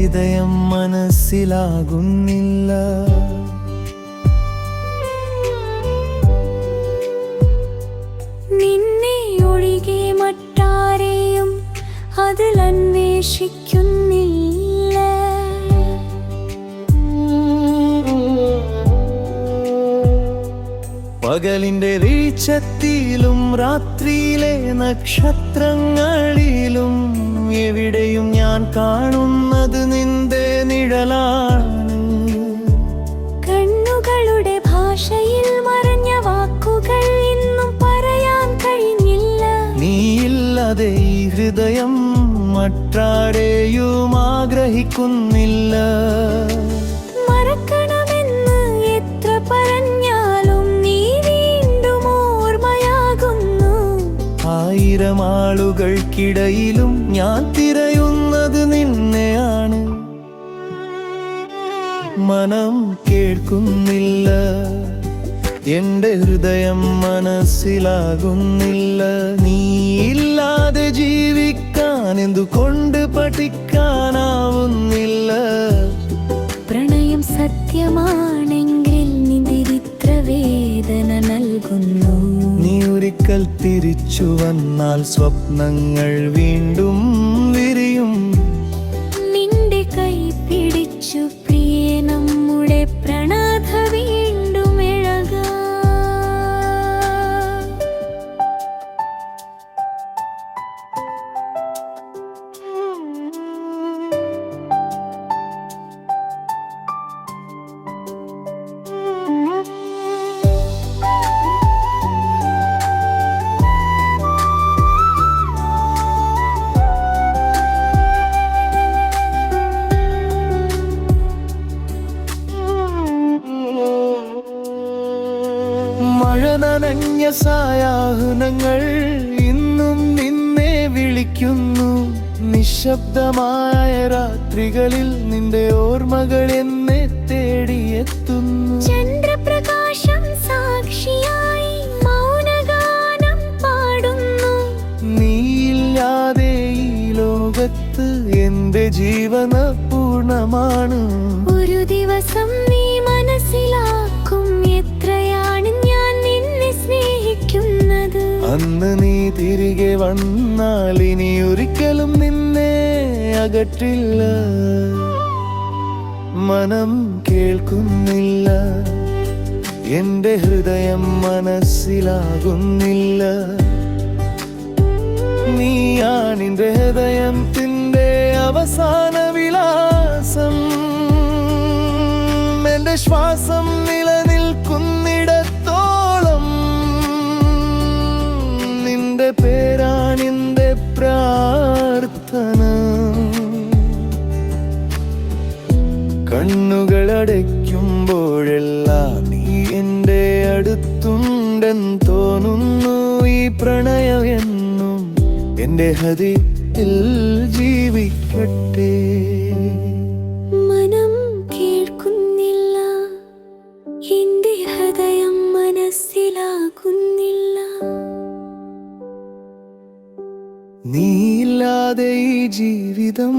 ഹൃദയം മനസ്സിലാകുന്നില്ല. നിന്നെ ഒഴികെ മറ്റാരെയും അതിൽ അന്വേഷിക്കുന്നില്ല. പകലിന്റെ വെളിച്ചത്തിലും രാത്രിയിലെ നക്ഷത്രങ്ങളിലും എവിടെയും ഞാൻ കാണുന്നത് നിന്റെ നിഴലാണ്. കണ്ണുകളുടെ ഭാഷയിൽ മറഞ്ഞ വാക്കുകൾ ഇന്നും പറയാൻ കഴിഞ്ഞില്ല. നീയില്ലാതെ ഈ ഹൃദയം മറ്റാരെയും ആഗ്രഹിക്കുന്നില്ല. മറക്കണമെന്ന് എത്ര പറഞ്ഞാലും നീ വീണ്ടും ഓർമ്മയാകുന്നു. ആയിരം ആളുകൾക്കിടയിലും ഞാൻ തിരയുന്നത് നിന്നെയാണ്. മനം കേൾക്കുന്നില്ല, എന്റെ ഹൃദയം മനസ്സിലാകുന്നില്ല. നീയില്ലാതെ ജീവിക്കാൻ എന്തുകൊണ്ട് പഠിക്കാനാവുന്നില്ല. പ്രണയം സത്യമാണെങ്കിൽ നിന്തിരിത്ര വേദന നൽകുന്നു. നീ ഒരിക്കൽ തിരിച്ചു വന്നാൽ സ്വപ്നങ്ങൾ വീണ്ടും വിരിയും. നിന്റെ കൈ പിടിച്ചു പ്രിയേ, നമ്മുടെ പ്രണാഥ വീണ്ടും ഇഴകാം. മഴ നനഞ്ഞ സായാഹ്നങ്ങൾ ഇന്നും നിന്നെ വിളിക്കുന്നു. നിശബ്ദമായ രാത്രികളിൽ നിന്റെ ഓർമ്മകൾ എന്നെ തേടിയെത്തുന്നു. ചന്ദ്രപ്രകാശം സാക്ഷിയായി മൗനഗാനം പാടുന്നു. നീയില്ലാതെ ഈ ലോകത്ത് എന്റെ ജീവന പൂർണ്ണമാണ്. ഒരു ദിവസം നീ മനസ്സിലാക്കും എത്രയാണ് ഞാൻ നിന്നെ സ്നേഹിക്കുന്നത്. അന്ന് നീ തിരികെ വന്നാൽ ഇനി ഒരിക്കലും നിന്നെ അകറ്റില്ല. മനം കേൾക്കുന്നില്ല, എന്റെ ഹൃദയം മനസ്സിലാകുന്നില്ല. നീയാണെന്റെ ഹൃദയത്തിന്റെ അവസാന വിലാസം. എന്റെ ശ്വാസം നിലനിൽക്കുന്നിടത്തോളം നിന്റെ പേരാണെന്റെ പ്രാർത്ഥന. കണ്ണുകളടയ്ക്കുമ്പോഴെല്ലാം നീ എന്റെ അടുത്തുണ്ടെന്ന് തോന്നുന്നു. ഈ പ്രണയം എന്നും എന്റെ ഹൃദയത്തിൽ ജീവിക്കട്ടെ. മനം കേൾക്കുന്നില്ല, എന്റെ ഹൃദയം മനസ്സിലാകുന്നില്ല. നീയില്ലാതെ ഈ ജീവിതം